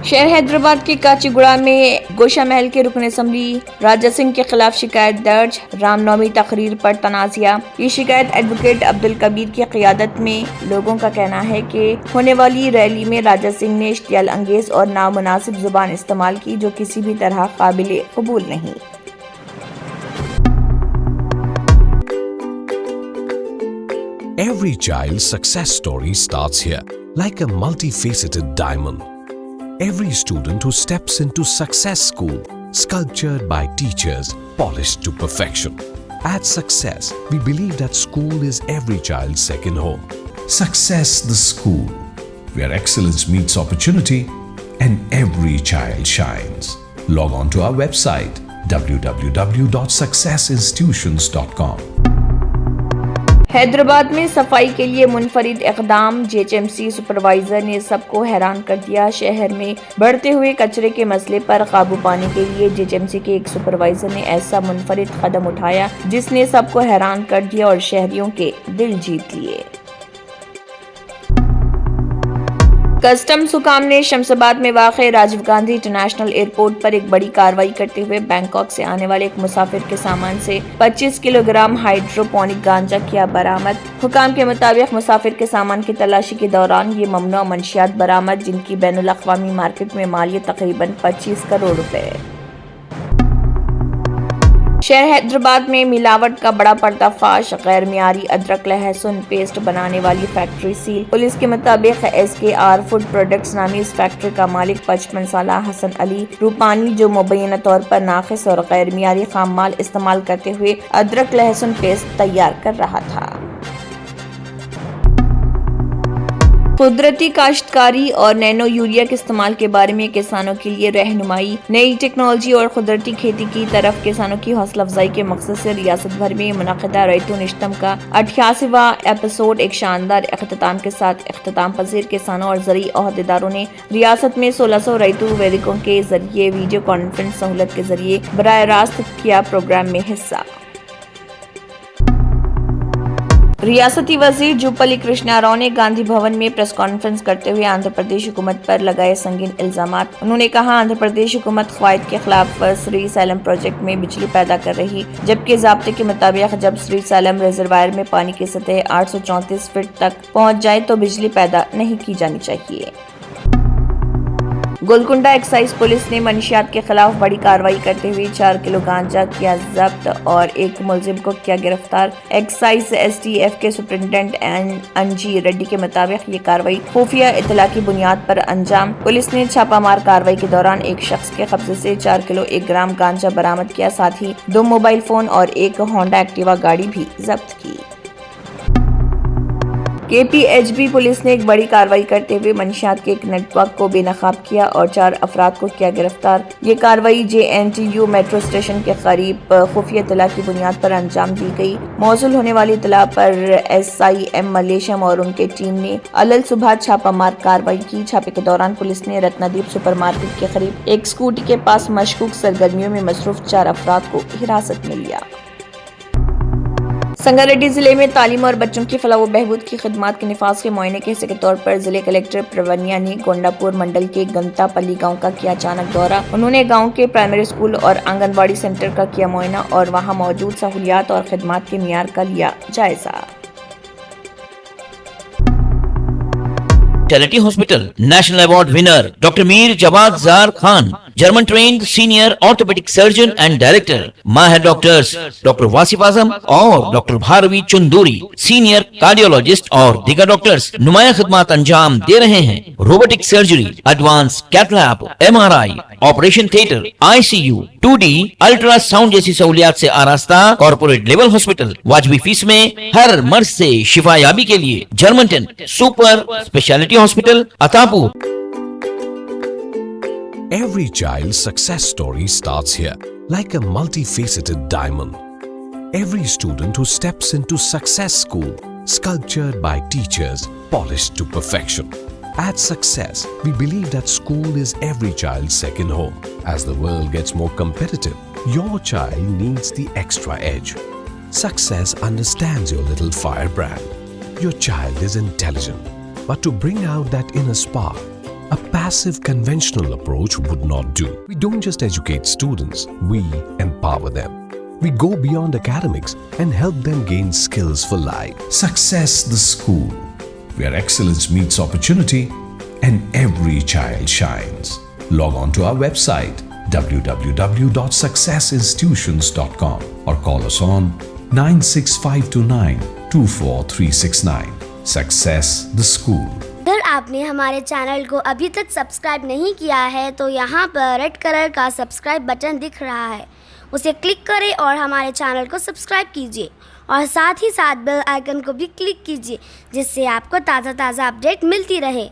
شہر حیدرآباد کے کاچیگوڑا میں گوشہ محل کے رکن اسمبلی راجہ سنگھ کے خلاف شکایت درج، رام نومی تقریر پر تنازعہ۔ یہ شکایت ایڈوکیٹ عبدالکبیر کی قیادت میں۔ لوگوں کا کہنا ہے کہ ہونے والی ریلی میں راجہ سنگھ نے اشتعال انگیز اور نامناسب زبان استعمال کی جو کسی بھی طرح قابل قبول نہیں۔ Every child's success story starts here, like a multifaceted diamond. Every student who steps into Success School, sculptured by teachers, polished to perfection. At Success, we believe that school is every child's second home. Success the School, where excellence meets opportunity and every child shines. Log on to our website www.successinstitutions.com. Hyderabad میں صفائی کے لیے منفرد اقدام، G H M C supervisor نے سب کو حیران کر دیا۔ شہر میں بڑھتے ہوئے کچرے کے مسئلے پر قابو پانے کے لیے جی ایچ ایم سی کے ایک سپروائزر نے ایسا منفرد قدم اٹھایا جس نے سب کو حیران کر دیا اور شہریوں کے دل جیت لیے۔ کسٹمز حکام نے شمس آباد میں واقع راجیو گاندھی انٹرنیشنل ایئرپورٹ پر ایک بڑی کارروائی کرتے ہوئے بینکاک سے آنے والے ایک مسافر کے سامان سے 25 کلو گرام ہائیڈروپونک گانجا کیا برآمد۔ حکام کے مطابق مسافر کے سامان کی تلاشی کے دوران یہ ممنوع منشیات برآمد، جن کی بین الاقوامی مارکیٹ میں مالیت تقریباً 25 کروڑ روپے ہے۔ شہر حیدرآباد میں ملاوٹ کا بڑا پردہ فاش، غیر معیاری ادرک لہسن پیسٹ بنانے والی فیکٹری سیل۔ پولیس کے مطابق ایس کے آر فوڈ پروڈکٹس نامی اس فیکٹری کا مالک 55 سالہ حسن علی روپانی، جو مبینہ طور پر ناقص اور غیر معیاری خام مال استعمال کرتے ہوئے ادرک لہسن پیسٹ تیار کر رہا تھا۔ قدرتی کاشتکاری اور نینو یوریا کے استعمال کے بارے میں کسانوں کے لیے رہنمائی، نئی ٹیکنالوجی اور قدرتی کھیتی کی طرف کسانوں کی حوصلہ افزائی کے مقصد سے ریاست بھر میں منعقدہ ریتو نشتم کا 88واں ایپیسوڈ ایک شاندار اختتام کے ساتھ اختتام پذیر۔ کسانوں اور زرعی عہدیداروں نے ریاست میں 1600 ریتو ویدکوں کے ذریعے ویڈیو کانفرنس سہولت کے ذریعے براہ راست کیا پروگرام میں حصہ۔ ریاستی وزیر جوپلی کرشنا راؤ نے گاندھی بھون میں پریس کانفرنس کرتے ہوئے آندھرا پردیش حکومت پر لگائے سنگین الزامات۔ انہوں نے کہا آندھرا پردیش حکومت قواعد کے خلاف سری سیلم پروجیکٹ میں بجلی پیدا کر رہی، جبکہ ضابطے کے مطابق جب سری سیلم ریزروائر میں پانی کی سطح 834 فٹ تک پہنچ جائے تو بجلی پیدا نہیں کی جانی چاہیے۔ گولکنڈہ ایکسائز پولیس نے منشیات کے خلاف بڑی کارروائی کرتے ہوئے 4 کلو گانجا کیا ضبط اور ایک ملزم کو کیا گرفتار۔ ایکسائز ایس ٹی ایف کے سپرنٹینڈنٹ این جی ریڈی کے مطابق یہ کارروائی خفیہ اطلاع کی بنیاد پر انجام۔ پولیس نے چھاپہ مار کارروائی کے دوران ایک شخص کے قبضے سے 4 کلو 1 گرام گانجا برآمد کیا، ساتھ ہی 2 موبائل فون اور ایک ہونڈا ایکٹیوا گاڑی بھی ضبط کی۔ کے پی ایچ بی پولیس نے ایک بڑی کارروائی کرتے ہوئے منشیات کے ایک نیٹ ورک کو بے نقاب کیا اور 4 افراد کو کیا گرفتار۔ یہ کارروائی J N T U metro station کے قریب خفیہ اطلاع کی بنیاد پر انجام دی گئی۔ موصول ہونے والی اطلاع پر ایس آئی ایم ملیشیم اور ان کی ٹیم نے علل صبح چھاپہ مار کارروائی کی۔ چھاپے کے دوران پولیس نے رتنادیپ سپر مارکیٹ کے قریب ایک اسکوٹی کے پاس مشکوک سرگرمیوں میں مصروف 4 افراد کو حراست میں لیا۔ سنگاریڈی ضلع میں تعلیم اور بچوں کی فلاح و بہبود کی خدمات کے نفاذ کے معائنے کے حصے کے طور پر ضلع کلکٹر پرونیا نے گونڈا پور منڈل کے گنتا پلی گاؤں کا کیا اچانک دورہ۔ انہوں نے گاؤں کے پرائمری اسکول اور آنگن واڑی سینٹر کا کیا معائنہ اور وہاں موجود سہولیات اور خدمات کے معیار کا لیا جائزہ۔ Charity hospital national award winner doctor Mir Jawad Zar Khan, German trained senior orthopedic surgeon and director, ماہر ڈاکٹرز ڈاکٹر واصف اعظم اور doctor Bharavi Chanduri, senior cardiologist اور دیگر ڈاکٹرز نمایاں خدمات انجام دے رہے ہیں۔ Robotic surgery, advance cath lab, M R I, operation theatre, I C U, 2D ultrasound جیسی سہولیات سے آراستہ کارپوریٹ لیول ہاسپٹل، واجبی فیس میں ہر مرض سے شفا یابی کے لیے Germanten super speciality hospital Attapur. Every child's success story starts here, like a multifaceted diamond. Every student who steps into Success School, sculptured by teachers, polished to perfection. At Success, we believe that school is every child's second home. As the world gets more competitive, your child needs the extra edge. Success understands your little firebrand. Your child is intelligent, but to bring out that inner spark, A passive conventional approach would not do. We don't just educate students, we empower them. We go beyond academics and help them gain skills for life. Success the School, where excellence meets opportunity and every child shines. Log on to our website www.successinstitutions.com or call us on 96529 24369. Success the School. اگر آپ نے ہمارے channel کو ابھی تک subscribe نہیں کیا ہے تو یہاں پر ریڈ کلر کا سبسکرائب بٹن دکھ رہا ہے، اسے کلک کریں اور ہمارے چینل کو سبسکرائب کیجیے اور ساتھ ہی ساتھ بیل آئیکن کو بھی کلک کیجیے جس سے آپ کو تازہ اپڈیٹ ملتی رہے۔